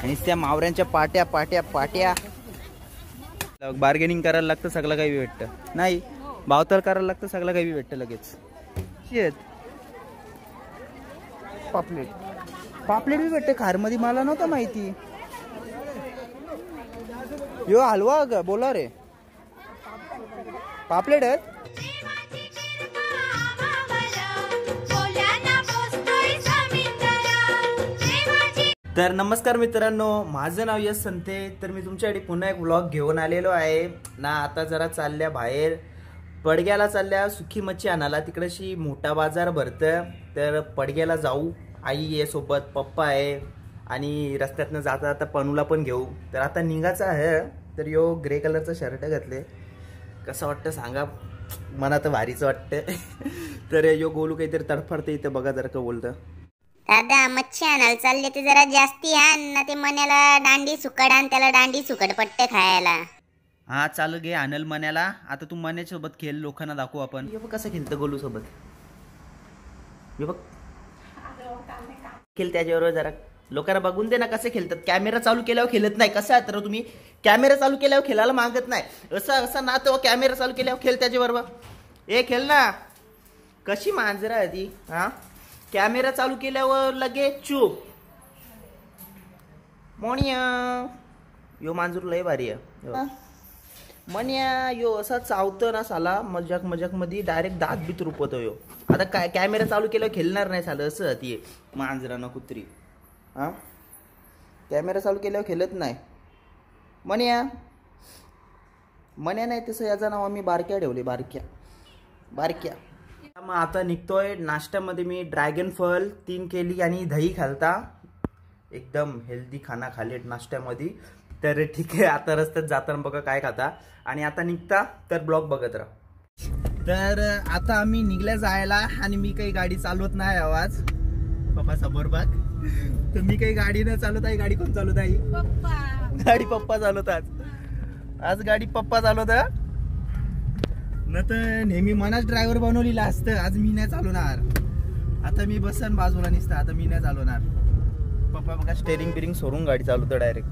आणि त्या मावऱ्यांच्या पाट्या पाट्या पाट्या बार्गेनिंग करायला लागतं, सगळं काही भेटतं. नाही भावताल करायला लागतं, सगळं काही भेटतं लगेच. पापलेट पापलेट बी भेटते खारमध्ये, मला नव्हतं माहिती. यो हलवा ग बोला रे, पापलेट आहेत. तर नमस्कार मित्रांनो, माझं नाव यश संते. तर मी तुमच्यासाठी पुन्हा एक व्लॉग घेऊन आलेलो आहे ना. आता जरा चालल्या बाहेर, पडग्याला चालल्या सुकी मच्छी आणायला. तिकडशी मोठा बाजार भरतं, तर पडग्याला जाऊ. आई आहे सोबत, पप्पा आहे, आणि रस्त्यातनं जाता जाता पनूला पण घेऊ. तर आता निघायचं आहे. तर यो ग्रे कलरचा शर्ट घातले, कसं वाटतं सांगा, मला तर भारीच वाटतं. तर यो गोलू काहीतरी तडफडते इथं, बघा जरा का बोलतं. दादा मच्छी आणायला चालले ते जरा जास्ती आण ना, ते मण्याला दांडी सुकड आण, त्याला दांडी सुकड पट्टे खायला. हा चालू घे आणल मण्याला. आता तू मण्याच्या सोबत खेळ, लोकांना दाखवू आपण. हे बघ कसं खेळतं गोलू सोबत, हे बघ खेळ त्याच्याबरोबर. जरा लोकांना बघून दे ना कसं खेळतात. कॅमेरा चालू केल्यावर खेळत नाही. कसं आहे तर तुम्ही कॅमेरा चालू केल्यावर खेळायला मागत नाही, असं असं ना. तो कॅमेरा चालू केल्यावर खेळ त्याच्याबरोबर. खेळ ना. कशी मांजरा आहे ती. हा कॅमेरा चालू केल्यावर लगेच चूप. मोनिया यो मांजूर लय भारी आहे. मन्या यो असा चावतं ना साला, मजाक मजाक मध्ये डायरेक्ट दात बीत रुपतो यो. आता काय कॅमेरा चालू केल्यावर खेळणार नाही सालं, असं ती मांजरा ना कुत्री. हा कॅमेरा चालू केल्यावर खेळत नाही. मन्या नाही तसं, याचं नाव आम्ही बारक्या ठेवले, बारक्या. मग आता निघतोय. नाश्त्यामध्ये मी ड्रॅगन फल 3 केली आणि दही खालता. एकदम हेल्दी खाना खाले नाश्त्यामध्ये. तर ठीक आहे, आता रस्त्यात जाताना बघा काय खाता, आणि आता निघता तर ब्लॉग बघत राहा. तर आता आम्ही निघल्या जायला, आणि मी काही गाडी चालवत नाही आवाज पप्पा समोर बघ. तर मी काही गाडी न चालवत आहे. गाडी कोण चालवत आहे? गाडी पप्पा चालवतात. आज गाडी पप्पा चालवतात न, तर नेहमी मनाच ड्रायव्हर बनवलेला असतं. आज मी नाही चालवणार. आता मी बसन बाजूला निसतं. आता मी नाही चालवणार. पप्पा बघा स्टेरिंग बिरिंग सोडून गाडी चालवतं डायरेक्ट.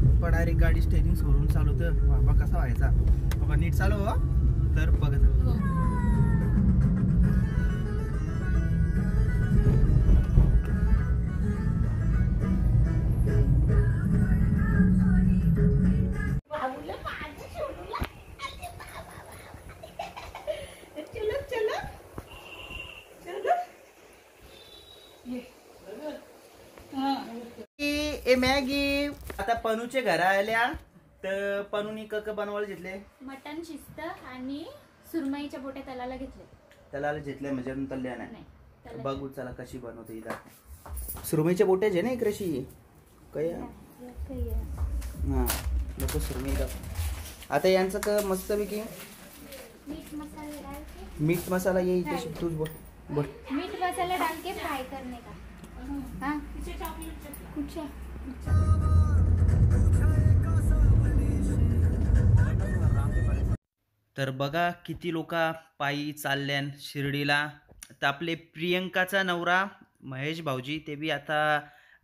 पप्पा डायरेक्ट गाडी स्टेरिंग सोडून चालवतं. बाबा कसा व्हायचा बाबा, नीट चालव तर बघत. मॅगी. आता पनूचे घर आल्या, तर पनूनी कक बनवायला घेतले. मटन शिस्त आणि सुरमईच्या बोट्या तलाला घेतले म्हणजे तल्ल्या नाही. बघू चला कशी बनवते. इथं सुरमईच्या बोट्या जे ना कशी काय. हा नको सुरमई. आता यांचं तर मस्त पैकी मीठ मसाला ये इथे तूच बोल. मीठ मसाला डाल के फ्राई करने का. हाँ कुछ तर बघा किती लोक पायी चालल्यान शिर्डीला. तर आपले प्रियंकाचा नवरा महेश भाऊजी ते बी आता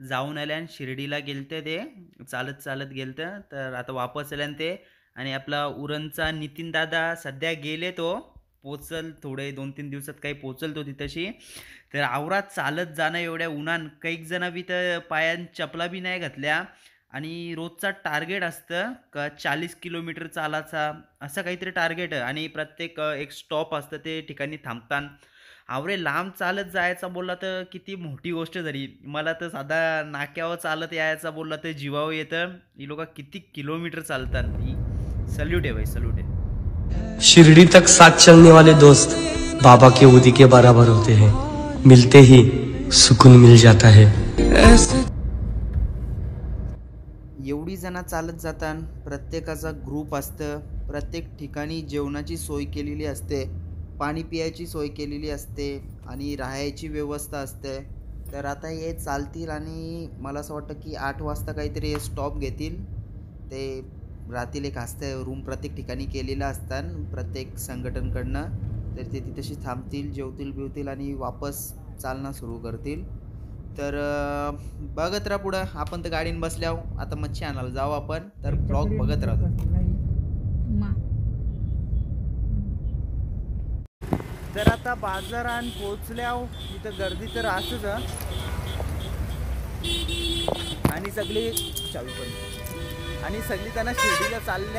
जाऊन आल्यान, शिर्डीला गेलते. ते चालत गेलतं, तर आता वापस आल्यान ते. आणि आपला उरणचा नितीन दादा सध्या गेले, तो पोचल थोडे 2-3 दिवसात काही पोचल तो तिथशी. तर आवरात चालत जाणं एवढ्या उन्हान, काही जण बी तर पायान चपला बी नाही घातल्या. आणि रोजचा टार्गेट असतं का 40 किलोमीटर चालायचा, असं काहीतरी टार्गेट. आणि प्रत्येक एक स्टॉप असतं, ते ठिकाणी थांबतात. आवरे लांब चालत जायचा बोलला तर किती मोठी गोष्ट झाली. मला तर साधा नाक्यावर चालत यायचा बोलला तर जीवावर येतं. ही लोक किती किलोमीटर चालतात. सल्यूट आहे भाई, सल्यूट आहे. शिरडी तक साथ चलने वाले दोस्त बाबा के उदी के बराबर होते हैं. मिलते ही सुकून मिल जाता है. एवढी जण चालत जातात. प्रत्येकाचा ग्रुप असतं. प्रत्येक ठिकाणी जेवणाची सोय केलेली असते, पाणी पियाची सोय केलेली असते, आणि राहायची व्यवस्था असते. तर आता हे चालतील, आणि मला असं वाटतं की 8 वाजता काहीतरी हे स्टॉप घेतील. ते राहतील, एक असतं रूम प्रत्येक ठिकाणी केलेलं असतात प्रत्येक संघटनकडनं. तर ते तिथेशी थांबतील, जेवतील बिवतील, आणि वापस चालणं सुरू करतील. तर बघत राहा पुढं. आपण तर गाडीने बसल्यावर आता मच्छी आणायला जाऊ आपण, तर ब्लॉग बघत राहतो. तर आता बाजारात पोचल्यावर इथं गर्दी तर असच आणि सगळी त्यांना शिर्डीला चालत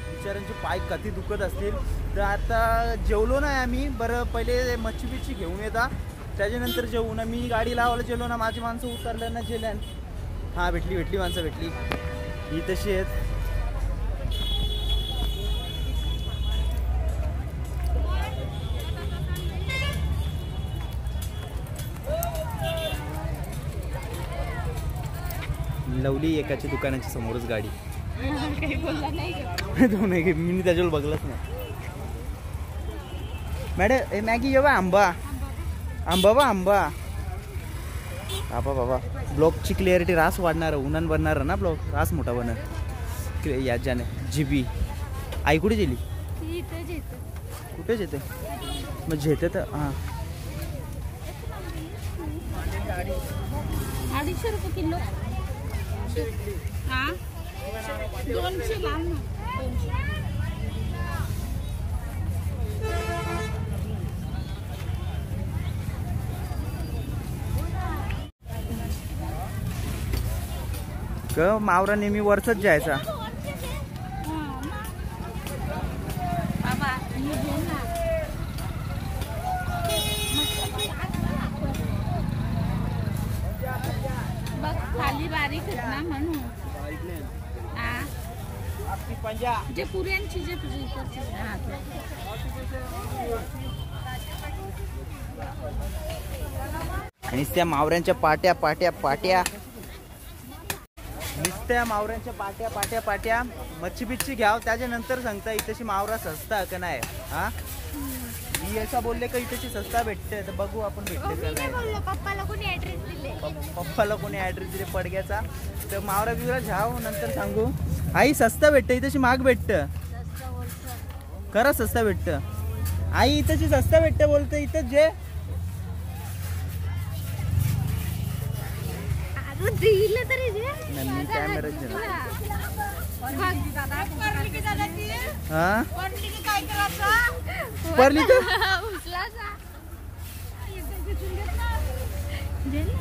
बिचाऱ्यांचे पाय कधी दुखत असतील. तर आता जेवलो नाही आम्ही, बरं पहिले मच्छी बिच्छी घेऊन येता, त्याच्यानंतर जेवू ना. मी गाडी लावायला गेलो ना, माझी माणसं उतरल्या ना गेल्यान. हां भेटली माणसं भेटली, ही तशी आहेत. लवली एकाच्या दुकानाच्या समोरच गाडी. तो नाही, मी त्याच्यावर बघलंच नाही. मॅडम ए मॅगी ये बा, आंबा बाबा ब्लॉकची क्लिअरिटी रास वाढणार, उन्हान बनणार ना ब्लॉक, रास मोठा बनणार याच्याने. जीबी आई कुठे गेली? कुठेच येते मग झेते तर. हां 250 रुपये किलो. 200 लांब ना. मावरा नेहमी वरचच जायचा. खाली बारीक आहेत ना म्हणून. जे पुऱ्यांची जे आणि त्या मावऱ्यांच्या पाट्या नुसत्या मावऱ्यांच्या पाट्या मच्छी बिच्छी घ्याव, त्याच्यानंतर सांगता इथेशी मावरा सस्ता का नाही. हा मी असं बोलले का इथेशी सस्ता भेटते, तर बघू आपण भेटते का नाही. पप्पाला कोणी ऍड्रेस दिले पडग्याचा, तर मावरा बिवरा घ्याव, नंतर सांगू. आई सस्ता भेटतं इथेशी, महाग भेटतं खरं सस्ता भेटतं. आई इथेशी सस्ता भेटतं बोलतं इथं जे.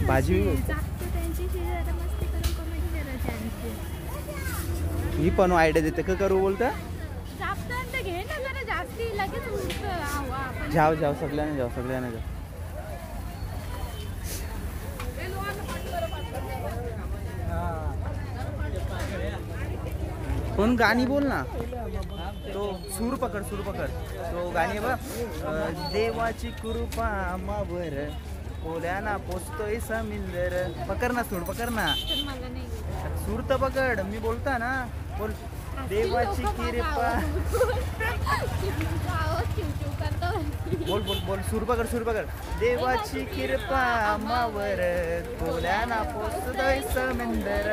भाजी ही पण आयडिया देते का करू बोलता. जाव सगळ्यांना जाव. पण गाणी बोल ना, तो सूर पकड तो गाणी बघ. देवाची कृपा आम्हावर, कोल्याना पोचतोय समिंदर. पकड ना सूर, पकड ना सूर तर पकड. मी बोलता ना, बोल देवाची कृपा. बोल सूर पकड. देवाची कृपा आम्हावर, कोल्याना पोचतोय समिंदर.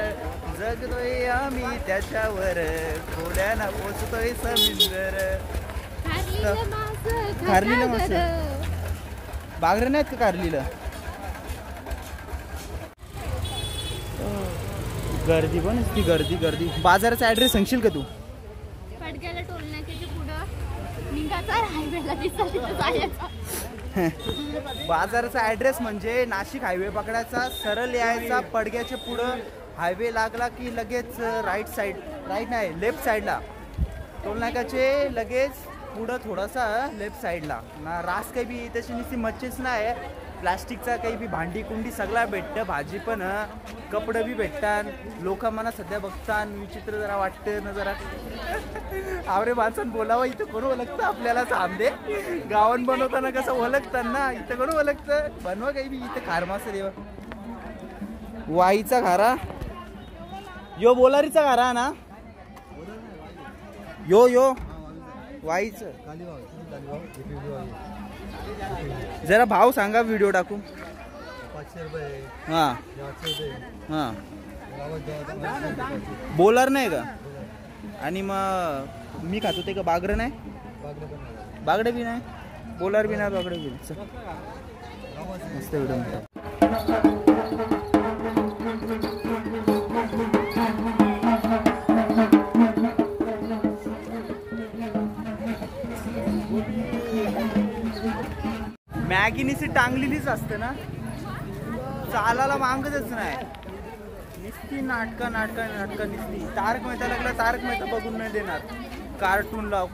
जगतोय आम्ही त्याच्यावर, कोल्याना पोचतोय समिंदर. कारलीला मास बागरे नाहीत का कारलीला? गर्दी पण असती, गर्दी. बाजाराचा ऍड्रेस सांगशील का तू? पडग्याला टोल नाक्याच्या पुढं निघाचा हायवेला दिसायचा. बाजाराचा ऍड्रेस म्हणजे नाशिक हायवे पकडायचा, सरळ यायचा, पडग्याच्या पुढं हायवे लागला की लगेच राईट नाही लेफ्ट साईडला टोल नाक्याचे लगेच पुढं थोडासा लेफ्ट साईडला ना. रास काही बी तशी नुसती मच्छीच नाही, प्लास्टिकचा काही बी भांडी कुंडी सगळा भेटतं. भाजी पण, कपडे बी भेटतात. लोक मला सध्या बघतात, विचित्र जरा वाटतं ना जरा. आवरे माणसानं बोलावं, इथं कोण ओळखतं आपल्याला? थांबदे, गावान बनवताना कसं ओळखतात ना, इथं कोण ओळखतं? बनवा काही बी. इथं खारमास देवा, वाईचा घारा, यो बोलारीचा घारा ना, यो वाईच. जरा भाव सांगा, व्हिडिओ टाकू. 500 रुपये. हां बोलार नाही का? आणि मग मी खातो ते का बागरं नाही? बागडे बी नाही, बोलार बी नाही, बागडे बी. मस्त व्हिडिओ. मॅगी नुसती टांगलेलीच असते ना, चालायला मागतच नाही. नुसती नाटका नुसती. तारक मेहता लागला, तारक मेहता बघून नाही देणार. कार्टून लाव.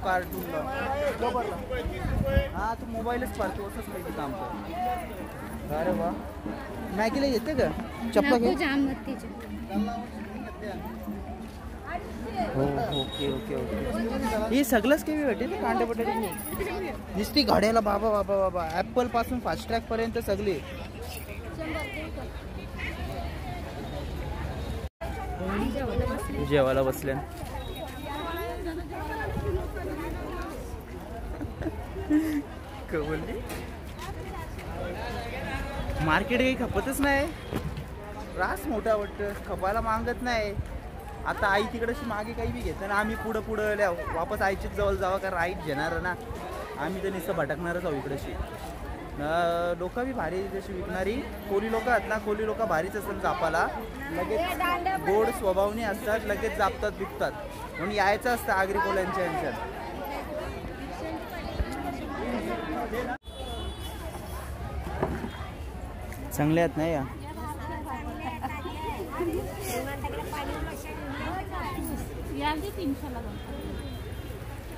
हा तू मोबाईलच पाहतो, असंच पाहिजे काम कर. अरे वा, मॅगीला येते का चप्पल घे. हो ओके. हे सगळंच काही भेटेल कांदे बटाटे नुसती गाड्याला. बाबा ऍपल पासून फास्ट ट्रॅक पर्यंत सगळे. जेवायला बसल्या. मार्केट काही खपतच नाही. रास मोठा वाटतं, खपायला मागत नाही. आता आई तिकडशी मागे काही बी घेतं ना, आम्ही पुढं वापस आईचीच जवळ जावं, कारण आईच घेणार ना. आम्ही तर नुसतं भटकणारच आहोत इकडशी. लोक बी भारी जशी विकणारी कोली लोक आहेत ना, कोली लोक भारीच असतात जापाला. लगेच गोड स्वभावनी असतात, लगेच जापतात विकतात. म्हणून यायचं असतं आगरी कोल्यांच्या यांच्यात. चांगले आहेत नाही या.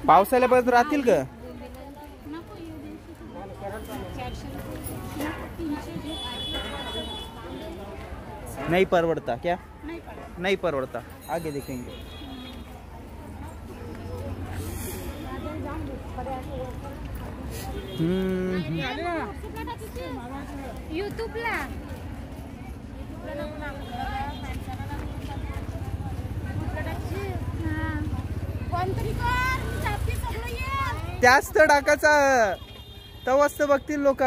पावसाळ्यापर्यंत राहतील का? नहीं परवड़ता क्या? नहीं परवड़ता. आगे देखेंगे. यूट्यूबला त्याच तर टाकायचा, तवाच तर बघतील लोक.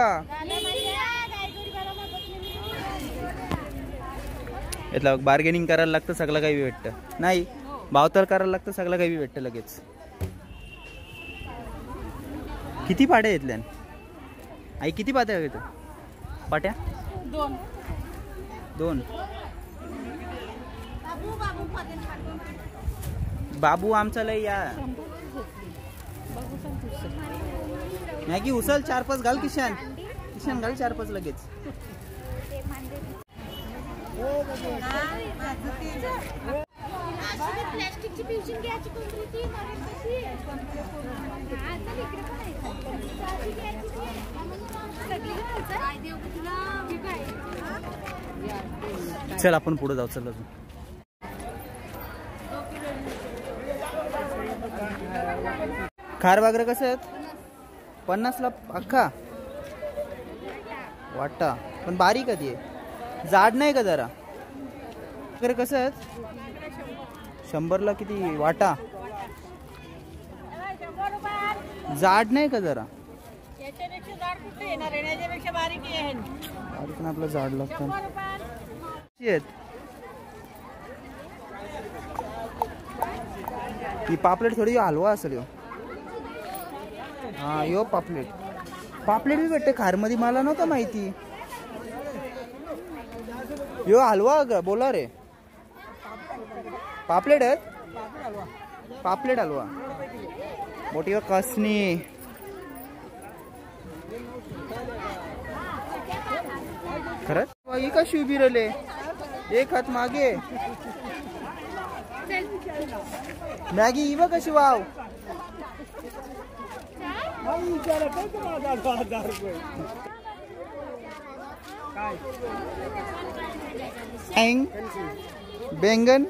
इथला बार्गेनिंग करायला लागतं, सगळं काही भेटतं. नाही भावताल करायला लागतं, सगळं काही भेटतं लगेच. किती पाट्या घेतल्या आई? किती पाट्या घेतो? पाट्या दोन. बाबू आमचा लय या. मॅगी उचल, 4-5 घाल. किशन घाल 4-5 लगेच. प्लास्टिकची पिशवी घ्यायची कोणती चल आपण पुढे जाऊ. चल अजून खार वगैरे कसं आहेत? 50ला अख्खा वाटा, पण बारीक कधी आहे, जाड नाही का जरा वगैरे कसं आहेत? 100ला किती वाटा? जाड नाही का जरा? बारीक ना आपलं जाड लागतं. ही पापलेट थोडी हलवा असेल यो. हा यो पापलेट बी भेटते खारमध्ये, मला नव्हतं माहिती. यो हलवा ग बोला रे. पापलेट आहेत, पापलेट हलवा मोठी कसनी. खरंच ही कशी उभी राहिले? एक हात मागे. मॅगी ही बघ कशी. वाव बैंगन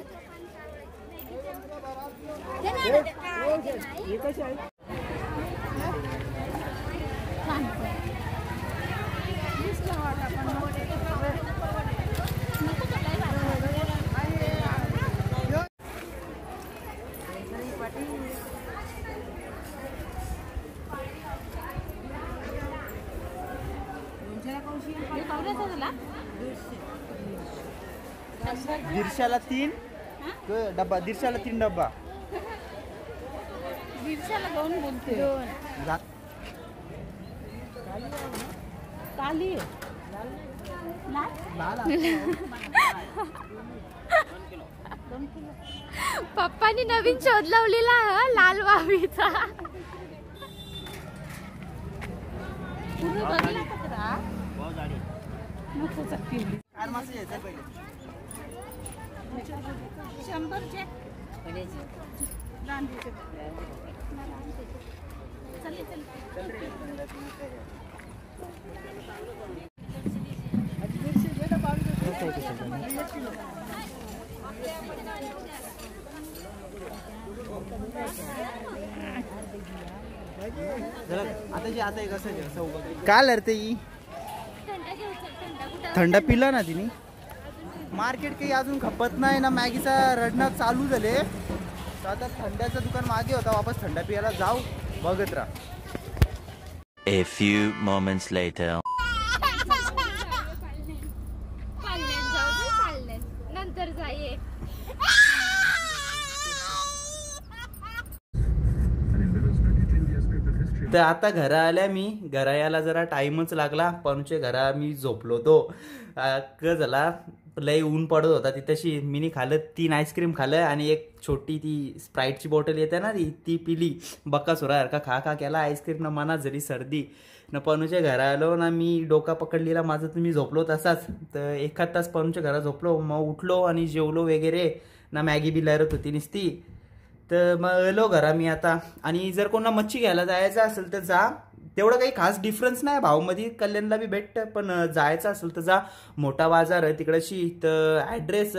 दीडशाला 3 डब्बा. दीडशाला 3 डब्बा. दीडशाला 2 बोलते. काली पप्पानी नवीन शोध लावलेला हा लाल वावीचा. काय लढते थंड पिलं ना तिने. मार्केट काही अजून खपत नाही ना, मॅगीचा रडणं चालू झाले. तर आता थंड्याचं दुकान मागे होता, वापस थंड पियाला जाऊ. बघत राहा. A few moments later. नंतर जाये. तर आता घरा आल्या मी. घरा यायला जरा टाइमच लागला. पणचे घरा मी झोपलो तो झाला. लय ऊन पडत होता तिथशी. मीनी खाल्लं 3 आईस्क्रीम खाल्लं आणि एक छोटी ती स्प्राईटची बॉटल येते ना ती पिली. बक्कासुरासारखा खा खा केला आईस्क्रीम ना. मनात जरी सर्दी न. पणूच्या घरा आलो ना मी. डोका पकडलेला माझं. तुम्ही झोपलो तसाच. तर 1 तास पणूच्या घरा झोपलो. मग उठलो आणि जेवलो वगैरे ना. मॅगी बी लहरत होती नुसती. तर मग आलो घरा मी आता. आणि जर कोणा मच्छी घ्यायला जायचं असेल तर जा. तेवढं काही खास डिफरन्स नाही भावमध्ये. कल्याणला बी भेटतं. पण जायचं असेल तर जा. मोठा बाजार आहे तिकडची. तर ॲड्रेस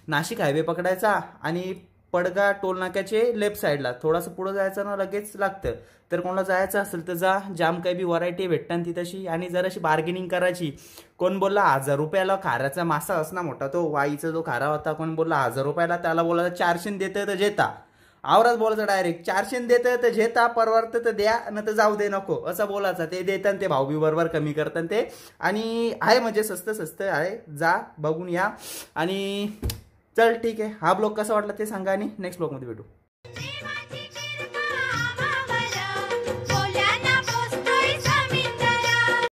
नाशिक हायवे पकडायचा आणि पडगा टोल नाक्याचे लेफ्ट साईडला थोडंसं पुढं जायचं ना लगेच लागतं. तर कोणाला जायचं असेल तर जा. जाम काही बी व्हरायटी भेटतात तिथशी. आणि जराशी बार्गेनिंग करायची. कोण बोलला 1000 रुपयाला खाऱ्याचा मासा असना मोठा तो वाईचा जो खारा होता. कोण बोलला 1000 रुपयाला. त्याला बोला 400 देतं तर जेता. आवराच बोलायचं डायरेक्ट. 400 देतं तर जेता. परवडतं तर द्या न तर जाऊ दे नको असं बोलायचं. ते देतात ते भाऊ बी बरोबर कमी करतात ते. आणि आहे म्हणजे स्वस्त आहे. जा बघून या. आणि चल ठीक आहे. हा ब्लॉग कसा वाटला ते सांगा आणि नेक्स्ट ब्लॉगमध्ये भेटू.